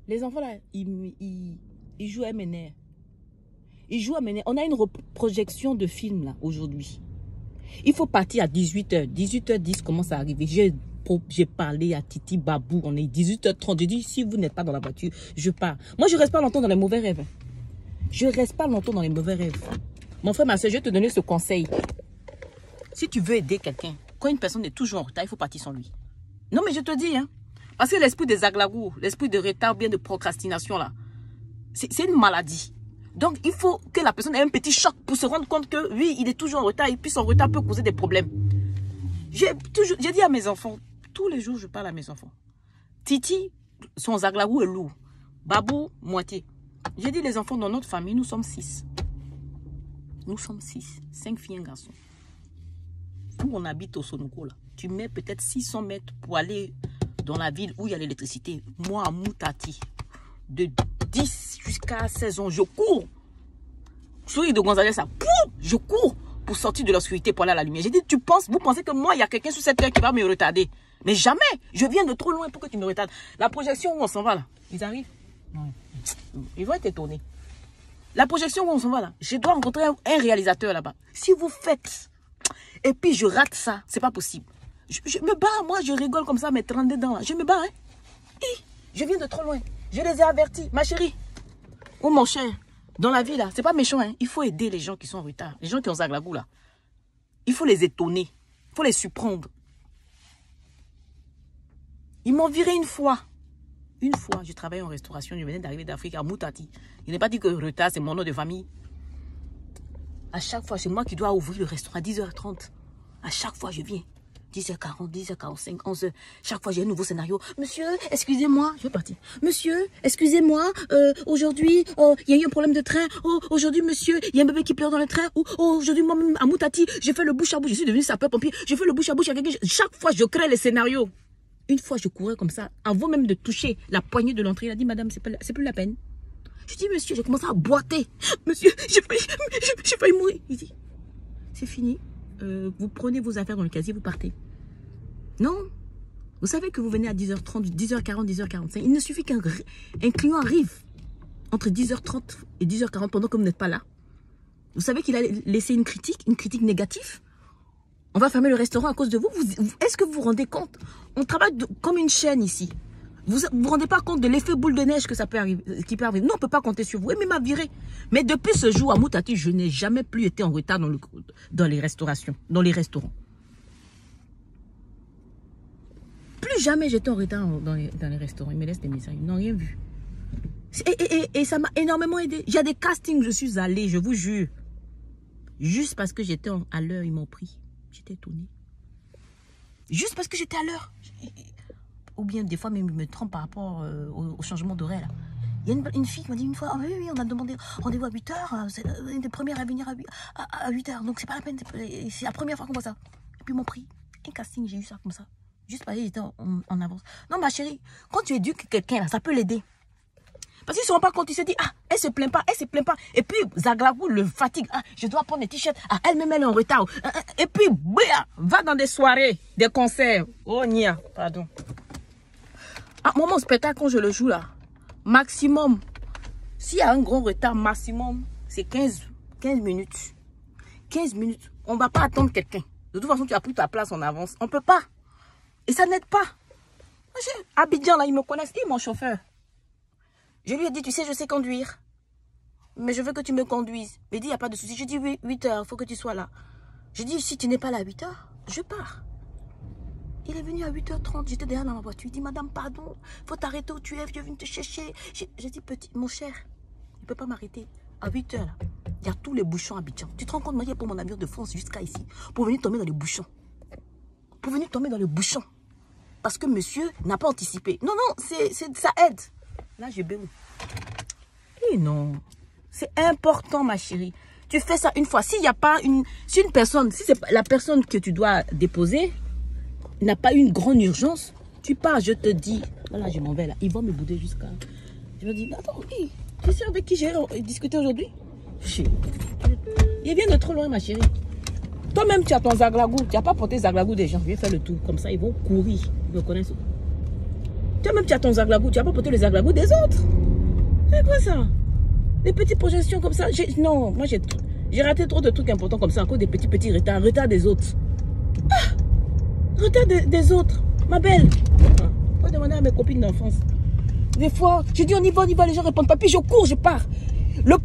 Les enfants là, ils jouent à MNR. Ils jouent à MNR. On a une projection de film là aujourd'hui. Il faut partir à 18h. 18h10 commence à arriver. J'ai parlé à Titi Babou. On est 18h30. J'ai dit, si vous n'êtes pas dans la voiture, je pars. Moi, je ne reste pas longtemps dans les mauvais rêves. Je ne reste pas longtemps dans les mauvais rêves. Mon frère, ma soeur, je vais te donner ce conseil. Si tu veux aider quelqu'un, quand une personne est toujours en retard, il faut partir sans lui. Non, mais je te dis, hein. Parce que l'esprit des aglagous, l'esprit de retard, bien de procrastination, là, c'est une maladie. Donc, il faut que la personne ait un petit choc pour se rendre compte que, oui, il est toujours en retard et puis son retard peut causer des problèmes. J'ai dit à mes enfants, tous les jours, je parle à mes enfants. Titi, son zaglagou est lourd. Babou, moitié. J'ai dit, les enfants, dans notre famille, nous sommes 6. Nous sommes 6. 5 filles et un garçon. Où on habite au Sonoko, là, tu mets peut-être 600 mètres pour aller dans la ville où il y a l'électricité. Moi, à Moutati, de 10 jusqu'à 16 ans, je cours. Souris de Gonzalez, ça, je cours pour sortir de l'obscurité pour aller à la lumière. J'ai dit, vous pensez que moi, il y a quelqu'un sur cette terre qui va me retarder? Mais jamais. Je viens de trop loin pour que tu me retardes. La projection où on s'en va là, ils arrivent. Ils vont être étonnés. La projection où on s'en va là, je dois rencontrer un réalisateur là-bas. Si vous faites, et puis je rate ça, c'est pas possible. Je me bats, moi, je rigole comme ça, mes 32 dents là. Je me bats, hein. Et je viens de trop loin. Je les ai avertis, ma chérie. Oh mon cher, dans la vie là, c'est pas méchant, hein. Il faut aider les gens qui sont en retard. Les gens qui ont zaglagou là. Il faut les étonner. Il faut les surprendre. Ils m'ont viré une fois. Une fois, je travaillais en restauration. Je venais d'arriver d'Afrique à Moutati. Je n'ai pas dit que le retard, c'est mon nom de famille. À chaque fois, c'est moi qui dois ouvrir le restaurant à 10h30. À chaque fois, je viens. 10h40, 10h45, 11h. Chaque fois, j'ai un nouveau scénario. Monsieur, excusez-moi. Je vais partir. Monsieur, excusez-moi. Aujourd'hui, il y a eu un problème de train. Oh, aujourd'hui, monsieur, il y a un bébé qui pleure dans le train. Oh, aujourd'hui, moi-même, à Moutati, j'ai fait le bouche à bouche. Je suis devenu sapeur-pompier. J'ai fait le bouche à bouche avec quelqu'un. Chaque fois, je crée les scénarios. Une fois, je courais comme ça. Avant même de toucher la poignée de l'entrée, il a dit, madame, c'est plus la peine. Je dis, monsieur, j'ai commencé à boiter. Monsieur, j'ai failli mourir. Il dit, c'est fini. Vous prenez vos affaires dans le casier, vous partez. Non. Vous savez que vous venez à 10h30, 10h40, 10h45. Il ne suffit qu'un client arrive entre 10h30 et 10h40 pendant que vous n'êtes pas là. Vous savez qu'il a laissé une critique négative. On va fermer le restaurant à cause de vous. Est-ce que vous vous rendez compte? On travaille comme une chaîne ici. Vous vous rendez pas compte de l'effet boule de neige que ça peut arriver, qui peut arriver. Nous, on ne peut pas compter sur vous. Et même m'a viré. Mais depuis ce jour à Moutati, je n'ai jamais plus été en retard dans les restaurations, dans les restaurants. Plus jamais j'étais en retard dans les restaurants. Ils me laissent des messages. Ils n'ont rien vu. Et ça m'a énormément aidé. Il y a des castings, je suis allée, je vous jure. Juste parce que j'étais à l'heure, ils m'ont pris. J'étais étonnée. Juste parce que j'étais à l'heure. Ou bien des fois, même, je me trompe par rapport au changement d'horaire. Il y a une fille qui m'a dit une fois, oh, oui, on a demandé rendez-vous à 8h. C'est une des premières à venir à 8h. Donc, c'est pas la peine. C'est la première fois qu'on voit ça. Et puis, ils m'ont pris. Un casting, j'ai eu ça comme ça. Juste parce que j'étais en avance. Non, ma chérie, quand tu éduques quelqu'un, là, ça peut l'aider. Parce qu'ils ne se rendent pas compte, ils se disent, ah, elle se plaint pas, elle se plaint pas. Et puis, Zaglagou le fatigue. Ah, je dois prendre des t-shirts. Ah, elle-même, elle est en retard. Et puis, va dans des soirées, des concerts. Oh, nia, pardon. Ah, moi, mon spectacle, quand je le joue là, maximum, s'il y a un gros retard, maximum, c'est 15 minutes. 15 minutes. On ne va pas attendre quelqu'un. De toute façon, tu as pris ta place en avance. On ne peut pas. Et ça n'aide pas. Abidjan, là, ils me connaissent. Et mon chauffeur. Je lui ai dit, tu sais, je sais conduire. Mais je veux que tu me conduises. Il dit, il n'y a pas de souci. Je dis, oui, 8h, il faut que tu sois là. Je dis, si tu n'es pas là à 8h, je pars. Il est venu à 8h30, j'étais derrière dans ma voiture. Il dit, madame, pardon, il faut t'arrêter où tu es, je viens te chercher. J'ai dit, petit, mon cher, il ne peut pas m'arrêter. À 8h, là, il y a tous les bouchons à Abidjan. Tu te rends compte, moi, j'ai pour mon avion de France jusqu'à ici, pour venir tomber dans les bouchons. Pour venir tomber dans les bouchons. Parce que monsieur n'a pas anticipé. Non, non, ça aide. Là, je béou. Et non, c'est important, ma chérie. Tu fais ça une fois. S'il n'y a pas si une personne, si c'est la personne que tu dois déposer n'a pas une grande urgence, tu pars, je te dis. Voilà, je m'en vais là. Ils vont me bouder jusqu'à. Je me dis, attends, oui, tu sais avec qui j'ai discuté aujourd'hui? Il vient de trop loin, ma chérie. Toi-même, tu as ton zaglagou. Tu n'as pas porté zaglagou des gens. Viens faire le tour. Comme ça, ils vont courir. Ils me connaissent. Toi-même, tu as ton zaglagou. Tu n'as pas porté les zaglagous des autres. C'est quoi ça? Des petites projections comme ça. Non, moi, j'ai raté trop de trucs importants comme ça. Encore des petits retards. Retard des autres. Ah! Retard des autres. Ma belle. Faut demander à mes copines d'enfance. Des fois, je dis on y va, les gens répondent pas. Puis je cours, je pars. Le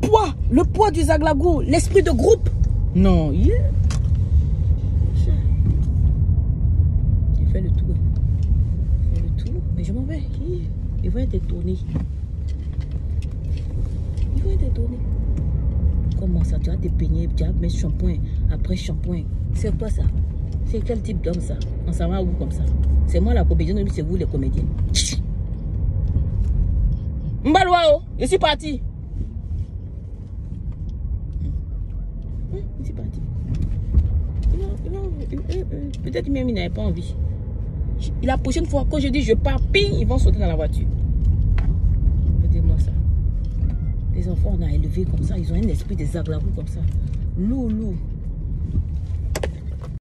poids du zaglagou, l'esprit de groupe. Non, il fait le tour. Il fait le tour, mais je m'en vais. Il va être détourné. Il va être détourné. Comment ça? Tu vas te peigner, tu vas mettre shampoing après shampoing. C'est quoi ça? C'est quel type d'homme ça? On s'en va où comme ça? C'est moi la comédienne, c'est vous les comédiens. Mbalouao, je suis parti. Je suis parti. Peut-être même il n'avait pas envie. La prochaine fois, quand je dis je pars, ping, ils vont sauter dans la voiture. Regardez-moi ça. Les enfants, on a élevé comme ça. Ils ont un esprit des zaglagous comme ça. Loulou.